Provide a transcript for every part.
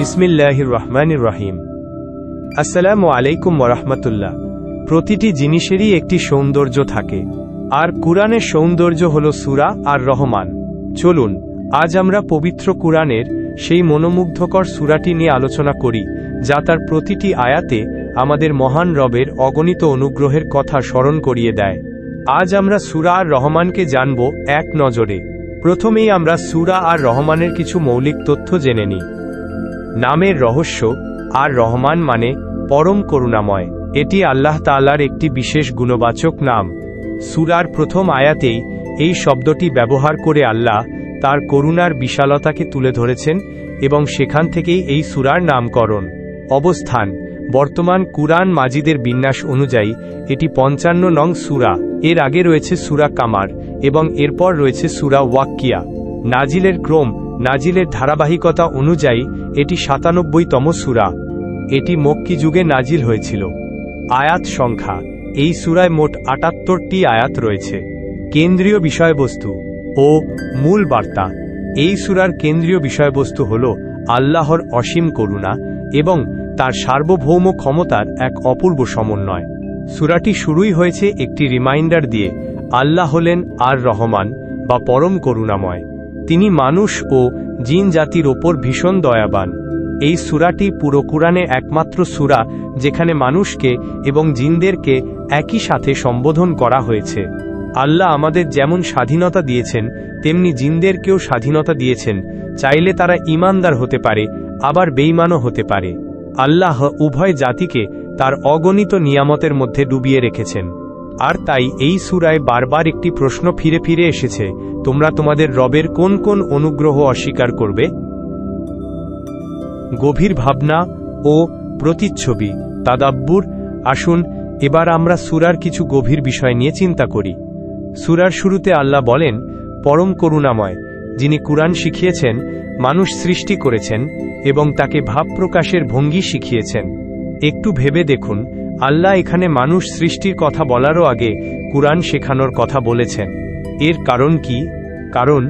বিসমিল্লাহির রহমানির রহিম। আসসালামু আলাইকুম ওয়া রাহমাতুল্লাহ। প্রতিটি জিনিসেরই একটি সৌন্দর্য থাকে, আর কুরআনের সৌন্দর্য হল সূরা আর রহমান। চলুন আজ আমরা পবিত্র কুরআনের সেই মনোমুগ্ধকর সূরাটি নিয়ে আলোচনা করি, যা তার প্রতিটি আয়াতে আমাদের মহান রবের অগণিত অনুগ্রহের কথা স্মরণ করিয়ে দেয়। আজ আমরা সূরা আর রহমানকে জানব এক নজরে। প্রথমেই আমরা সূরা আর রহমানের কিছু মৌলিক তথ্য জেনে নিই। নামের রহস্য। আর রহমান মানে পরম করুণাময়। এটি আল্লাহ তাআলার একটি বিশেষ গুণবাচক নাম। সূরার প্রথম আয়াতেই এই শব্দটি ব্যবহার করে আল্লাহ তার করুণার বিশালতাকে তুলে ধরেছেন, এবং সেখান থেকেই এই সূরার নামকরণ। অবস্থান। বর্তমান কুরআন মাজিদের বিন্যাস অনুযায়ী এটি ৫৫ নং সূরা। এর আগে রয়েছে সূরা কামার এবং এরপর রয়েছে সূরা ওয়াক্কিয়া। নাজিলের ক্রম। নাজিলের ধারাবাহিকতা অনুযায়ী এটি ৯৭তম সূরা। এটি মক্কি যুগে নাজিল হয়েছিল। আয়াত সংখ্যা। এই সূরায় মোট ৭৮টি আয়াত রয়েছে। কেন্দ্রীয় বিষয়বস্তু ও মূল বার্তা। এই সূরার কেন্দ্রীয় বিষয়বস্তু হল আল্লাহর অসীম করুণা এবং তার সার্বভৌম ক্ষমতার এক অপূর্ব সমন্বয়। সূরাটি শুরুই হয়েছে একটি রিমাইন্ডার দিয়ে। আল্লাহ হলেন আর রহমান বা পরম করুণাময়। তিনি মানুষ ও জিন জাতির ওপর ভীষণ দয়াবান। এই সূরাটি পুরো কুরআনে একমাত্র সূরা যেখানে মানুষকে এবং জিনদেরকে একই সাথে সম্বোধন করা হয়েছে। আল্লাহ আমাদের যেমন স্বাধীনতা দিয়েছেন, তেমনি জিনদেরকেও স্বাধীনতা দিয়েছেন। চাইলে তারা ঈমানদার হতে পারে, আবার বেঈমানও হতে পারে। আল্লাহ উভয় জাতিকে তার অগণিত নিয়ামতের মধ্যে ডুবিয়ে রেখেছেন। আর তাই এই সূরায় বারবার একটি প্রশ্ন ফিরে ফিরে এসেছে, তোমরা তোমাদের রবের কোন কোন অনুগ্রহ অস্বীকার করবে? গভীর ভাবনা ও প্রতিচ্ছবি, তাদাব্বুর। আসুন এবার আমরা সূরার কিছু গভীর বিষয় নিয়ে চিন্তা করি। সূরার শুরুতে আল্লাহ বলেন, পরম করুণাময়, যিনি কুরআন শিখিয়েছেন, মানুষ সৃষ্টি করেছেন এবং তাকে ভাব প্রকাশের ভঙ্গি শিখিয়েছেন। একটু ভেবে দেখুন, আল্লাহ এখানে মানুষ সৃষ্টির কথা বলারও আগে কুরআন শেখানোর কথা বলেছেন। এর কারণ কি? কারণ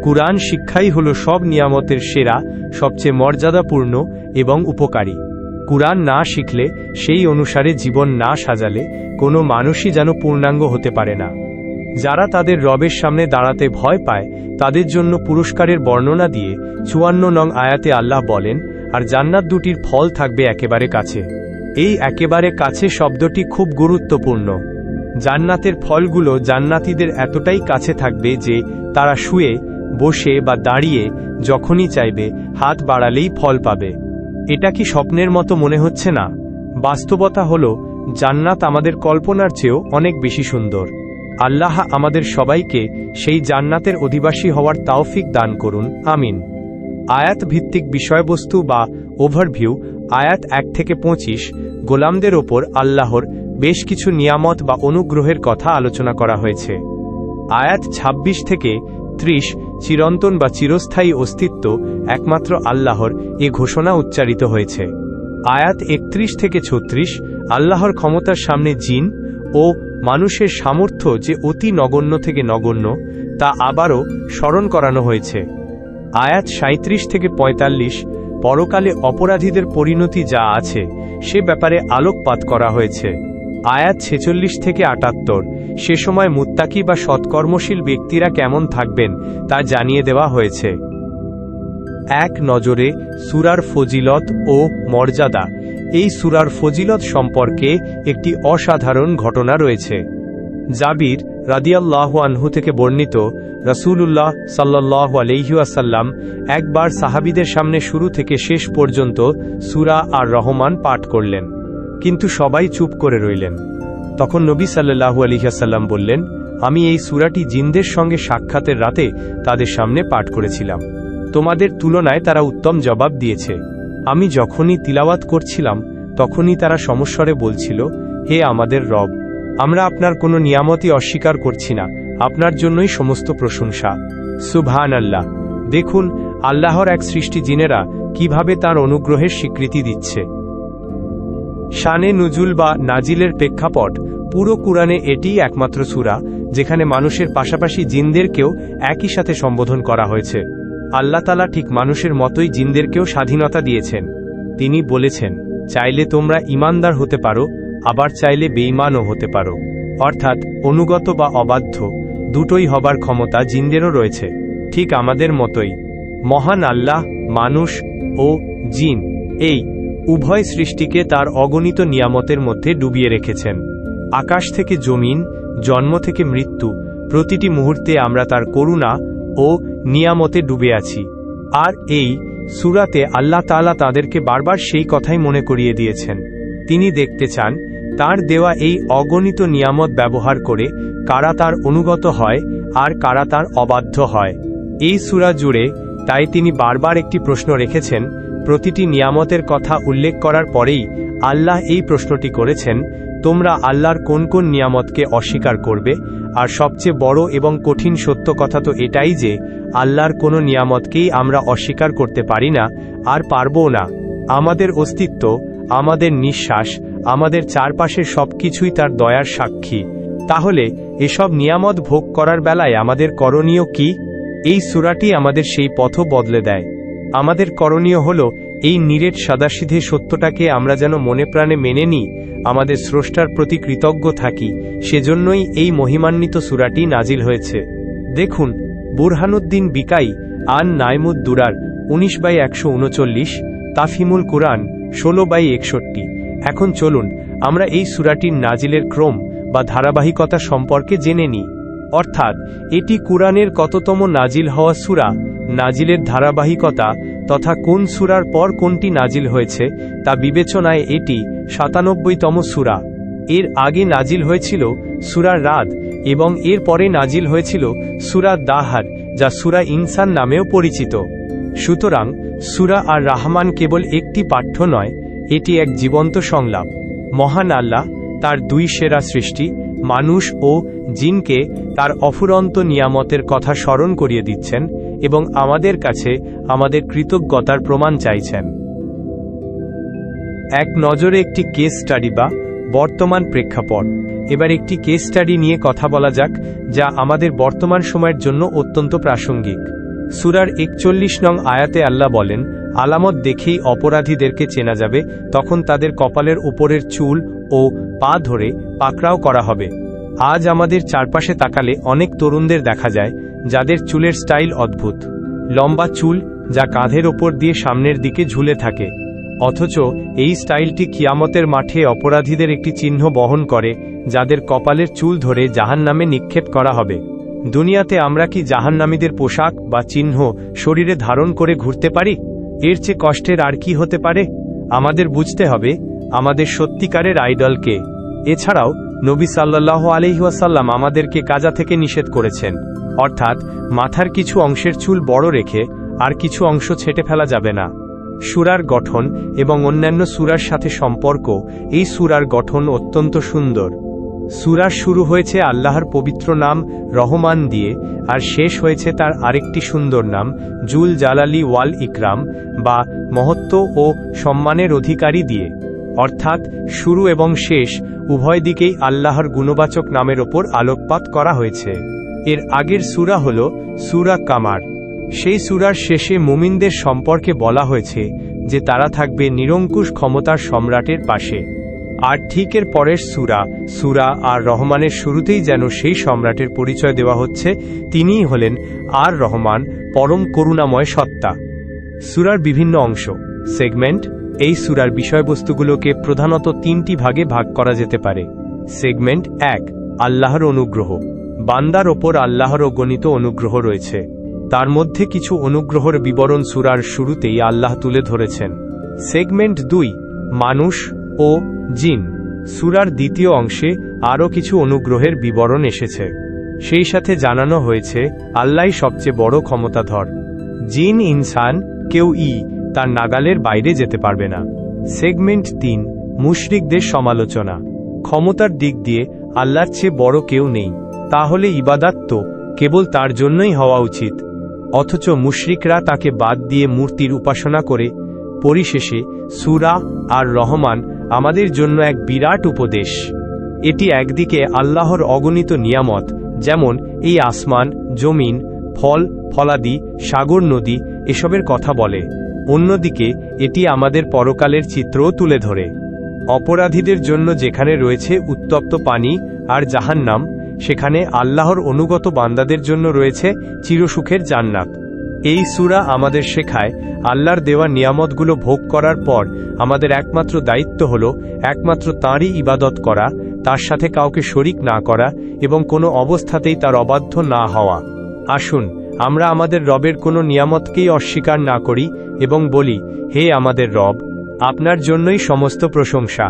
কুরআন শিক্ষাই হল সব নিয়ামতের সেরা, সবচেয়ে মর্যাদাপূর্ণ এবং উপকারী। কুরআন না শিখলে, সেই অনুসারে জীবন না সাজালে, কোনো মানুষই যেন পূর্ণাঙ্গ হতে পারে না। যারা তাদের রবের সামনে দাঁড়াতে ভয় পায়, তাদের জন্য পুরস্কারের বর্ণনা দিয়ে ৫৪ নং আয়াতে আল্লাহ বলেন, আর জান্নাত দুটির ফল থাকবে একেবারে কাছে। এই একেবারে কাছে শব্দটি খুব গুরুত্বপূর্ণ। জান্নাতের ফলগুলো জান্নাতীদের এতটাই কাছে থাকবে যে তারা শুয়ে, বসে বা দাঁড়িয়ে যখনই চাইবে হাত বাড়ালেই ফল পাবে। এটা কি স্বপ্নের মতো মনে হচ্ছে না? বাস্তবতা হল জান্নাত আমাদের কল্পনার চেয়েও অনেক বেশি সুন্দর। আল্লাহ আমাদের সবাইকে সেই জান্নাতের অধিবাসী হওয়ার তাওফিক দান করুন, আমিন। আয়াত ভিত্তিক বিষয়বস্তু বা ওভারভিউ। আয়াত ১ থেকে ২৫ গোলামদের ওপর আল্লাহর বেশ কিছু নিয়ামত বা অনুগ্রহের কথা আলোচনা করা হয়েছে। আয়াত ২৬ থেকে ৩০ চিরন্তন বা চিরস্থায়ী অস্তিত্ব একমাত্র আল্লাহর এ ঘোষণা উচ্চারিত হয়েছে। আয়াত ৩১ থেকে ৩৬ আল্লাহর ক্ষমতার সামনে জিন ও মানুষের সামর্থ্য যে অতি নগণ্য থেকে নগণ্য, তা আবারও স্মরণ করানো হয়েছে। আয়াত ৩৭ থেকে ৪৫ পরকালে অপরাধীদের পরিণতি যা আছে সে ব্যাপারে আলোকপাত করা হয়েছে। আয়াত ৪৬ থেকে ৭৮ সে সময় মুত্তাকি বা সৎকর্মশীল ব্যক্তিরা কেমন থাকবেন তা জানিয়ে দেওয়া হয়েছে। এক নজরে সূরার ফজিলত ও মর্যাদা। এই সূরার ফজিলত সম্পর্কে একটি অসাধারণ ঘটনা রয়েছে। জাবির রাদিয়াল্লাহু আনহু থেকে বর্ণিত, রাসূলুল্লাহ সাল্লাল্লাহু আলাইহি ওয়াসাল্লাম একবার সাহাবীদের সামনে শুরু থেকে শেষ পর্যন্ত সূরা আর রহমান পাঠ করলেন, কিন্তু সবাই চুপ করে রইলেন। তখন নবী সাল্লাল্লাহু আলাইহি ওয়াসাল্লাম বললেন, আমি এই সূরাটি জিনদের সঙ্গে সাক্ষাতের রাতে তাদের সামনে পাঠ করেছিলাম। তোমাদের তুলনায় তারা উত্তম জবাব দিয়েছে। আমি যখনই তিলাওয়াত করছিলাম, তখনই তারা সমস্বরে বলছিল, হে আমাদের রব, আমরা আপনার কোনো নিয়ামতই অস্বীকার করছি না, আপনার জন্যই সমস্ত প্রশংসা। সুবহানাল্লাহ। দেখুন আল্লাহর এক সৃষ্টি জিনেরা কিভাবে তার অনুগ্রহের স্বীকৃতি দিচ্ছে। শানে নুজুল বা নাজিলের প্রেক্ষাপট। পুরো কুরআনে এটিই একমাত্র সূরা যেখানে মানুষের পাশাপাশি জিনদেরকেও একই সাথে সম্বোধন করা হয়েছে। আল্লাহ তাআলা ঠিক মানুষের মতোই জিনদেরকেও স্বাধীনতা দিয়েছেন। তিনি বলেছেন, চাইলে তোমরা ঈমানদার হতে পারো, আবার চাইলে বেঈমানও হতে পারো। অর্থাৎ অনুগত বা অবাধ্য দুটোই হবার ক্ষমতা জিনদেরও রয়েছে, ঠিক আমাদের মতোই। মহান আল্লাহ মানুষ ও জিন এই উভয় সৃষ্টিকে তার অগণিত নিয়ামতের মধ্যে ডুবিয়ে রেখেছেন। আকাশ থেকে জমিন, জন্ম থেকে মৃত্যু, প্রতিটি মুহূর্তে আমরা তার করুণা ও নিয়ামতে ডুবে আছি। আর এই সূরাতে আল্লাহ তাআলা তাদেরকে বারবার সেই কথাই মনে করিয়ে দিয়েছেন। তিনি দেখতে চান তার দেওয়া এই অগণিত নিয়ামত ব্যবহার করে কারা তার অনুগত হয় আর কারা তার অবাধ্য হয়। এই সূরা জুড়ে তাই তিনি বারবার একটি প্রশ্ন রেখেছেন। প্রতিটি নিয়ামতের কথা উল্লেখ করার পরেই আল্লাহ এই প্রশ্নটি করেছেন, তোমরা আল্লাহর কোন কোন নিয়ামতকে অস্বীকার করবে? আর সবচেয়ে বড় এবং কঠিন সত্য কথা তো এটাই যে আল্লাহর কোনো নিয়ামতকেই আমরা অস্বীকার করতে পারি না, আর পারবও না। আমাদের অস্তিত্ব, আমাদের নিঃশ্বাস, আমাদের চারপাশের সবকিছুই তার দয়ার সাক্ষী। তাহলে এসব নিয়ামত ভোগ করার বেলায় আমাদের করণীয় কি? এই সূরাটি আমাদের সেই পথও বদলে দেয়। আমাদের করণীয় হলো এই নিরেট সাদাসিধে সত্যটাকে আমরা যেন মনে প্রাণে মেনে নিই, আমাদের স্রষ্টার প্রতি কৃতজ্ঞ থাকি। সেজন্যই এই মহিমান্বিত সূরাটি নাজিল হয়েছে। দেখুন, বুরহানুদ্দিন বিকাই আন নাইমুদ দুরার 19/139, তাফহিমুল কুরআন 16/61। এখন চলুন আমরা এই সূরাটির নাজিলের ক্রম বা ধারাবাহিকতা সম্পর্কে জেনে নিই। অর্থাৎ এটি কুরআনের কততম নাজিল হওয়া সূরা, নাজিলের ধারাবাহিকতা তথা কোন সূরার পর কোনটি নাজিল হয়েছে তা বিবেচনায় এটি 97তম সূরা। এর আগে নাজিল হয়েছিল সূরা রাদ এবং এর পরে নাজিল হয়েছিল সূরা দাহার, যা সূরা ইনসান নামেও পরিচিত। সুতরাং সূরা আর রাহমান কেবল একটি পাঠ্য নয়, এটি এক জীবন্ত সংলাপ। মহান আল্লাহ তার দুই সেরা সৃষ্টি মানুষ ও জিনকে তার অফুরন্ত নিয়ামতের কথা স্মরণ করিয়ে দিচ্ছেন এবং আমাদের কাছে আমাদের কৃতজ্ঞতার প্রমাণ চাইছেন। এক নজরে একটি কেস স্টাডি বা বর্তমান প্রেক্ষাপট। এবার একটি কেস স্টাডি নিয়ে কথা বলা যাক, যা আমাদের বর্তমান সময়ের জন্য অত্যন্ত প্রাসঙ্গিক। সূরার 41 নং আয়াতে আল্লাহ বলেন, আলামত দেখেই অপরাধীদেরকে চেনা যাবে, তখন তাদের কপালের উপরের চুল ও পা ধরে পাকড়াও করা হবে। আজ আমাদের চারপাশে তাকালে অনেক তরুণদের দেখা যায় যাদের চুলের স্টাইল অদ্ভুত। লম্বা চুল যা কাঁধের ওপর দিয়ে সামনের দিকে ঝুলে থাকে, অথচ এই স্টাইলটি কিয়ামতের মাঠে অপরাধীদের একটি চিহ্ন বহন করে, যাদের কপালের চুল ধরে জাহান্নামে নিক্ষেপ করা হবে। দুনিয়াতে আমরা কি জাহান্নামীদের পোশাক বা চিহ্ন শরীরে ধারণ করে ঘুরতে পারি? এর চেয়ে কষ্টের আর কি হতে পারে? আমাদের বুঝতে হবে আমাদের সত্যিকারের আইডলকে। এছাড়াও নবী সাল্লাল্লাহু আলাইহি ওয়াসাল্লাম আমাদেরকে কাজা থেকে নিষেধ করেছেন, অর্থাৎ মাথার কিছু অংশের চুল বড় রেখে আর কিছু অংশ ছেঁটে ফেলা যাবে না। সূরার গঠন এবং অন্যান্য সূরার সাথে সম্পর্ক। এই সূরার গঠন অত্যন্ত সুন্দর। সূরা শুরু হয়েছে আল্লাহর পবিত্র নাম রহমান দিয়ে, আর শেষ হয়েছে তার আরেকটি সুন্দর নাম জুল জালালি ওয়াল ইকরাম বা মহত্ব ও সম্মানের অধিকারী দিয়ে। অর্থাৎ শুরু এবং শেষ উভয় দিকেই আল্লাহর গুণবাচক নামের ওপর আলোকপাত করা হয়েছে। এর আগের সূরা হল সূরা কামার। সেই সূরার শেষে মুমিনদের সম্পর্কে বলা হয়েছে যে তারা থাকবে নিরঙ্কুশ ক্ষমতার সম্রাটের পাশে। আর ঠিক এর পরের সূরা আর রহমানের শুরুতেই যেন সেই সম্রাটের পরিচয় দেওয়া হচ্ছে, তিনিই হলেন আর রহমান, পরম করুণাময় সত্তা। সূরার বিভিন্ন অংশ, সেগমেন্ট। এই সূরার বিষয়বস্তুগুলোকে প্রধানত তিনটি ভাগে ভাগ করা যেতে পারে। সেগমেন্ট 1, আল্লাহর অনুগ্রহ। বান্দার ওপর আল্লাহর অগণিত অনুগ্রহ রয়েছে, তার মধ্যে কিছু অনুগ্রহের বিবরণ সূরার শুরুতেই আল্লাহ তুলে ধরেছেন। সেগমেন্ট 2, মানুষ ও জিন। সূরার দ্বিতীয় অংশে আরও কিছু অনুগ্রহের বিবরণ এসেছে। সেই সাথে জানানো হয়েছে আল্লাহই সবচেয়ে বড় ক্ষমতাধর। জিন ইনসান কেউ তার নাগালের বাইরে যেতে পারবে না। সেগমেন্ট 3, মুশরিকদের সমালোচনা। ক্ষমতার দিক দিয়ে আল্লাহর চেয়ে বড় কেউ নেই, তাহলে ইবাদত তো কেবল তার জন্যই হওয়া উচিত, অথচ মুশরিকরা তাকে বাদ দিয়ে মূর্তির উপাসনা করে। পরিশেষে সূরা আর রহমান আমাদের জন্য এক বিরাট উপদেশ। এটি একদিকে আল্লাহর অগণিত নিয়ামত, যেমন এই আসমান, জমিন, ফল ফলাদি সাগর নদী এসবের কথা বলে। অন্যদিকে এটি আমাদের পরকালের চিত্রও তুলে ধরে। অপরাধীদের জন্য যেখানে রয়েছে উত্তপ্ত পানি আর জাহান্নাম, সেখানে আল্লাহর অনুগত বান্দাদের জন্য রয়েছে চিরসুখের জান্নাত। এই সূরা আমাদের শেখায়, আল্লাহর দেওয়া নিয়ামতগুলো ভোগ করার পর আমাদের একমাত্র দায়িত্ব হল একমাত্র তাঁরই ইবাদত করা, তার সাথে কাউকে শরিক না করা এবং কোনো অবস্থাতেই তার অবাধ্য না হওয়া। আসুন আমরা আমাদের রবের কোনো নিয়ামতকেই অস্বীকার না করি এবং বলি, হে আমাদের রব, আপনার জন্যই সমস্ত প্রশংসা।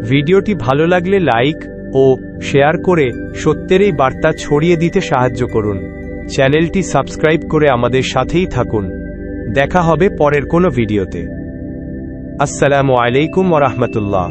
ভিডিওটি ভালো লাগলে লাইক ও শেয়ার করে সত্যের এই বার্তা ছড়িয়ে দিতে সাহায্য করুন। চ্যানেলটি সাবস্ক্রাইব করে আমাদের সাথেই থাকুন। দেখা হবে পরের কোনো ভিডিওতে। আসসালামু আলাইকুম ওয়া রাহমাতুল্লাহ।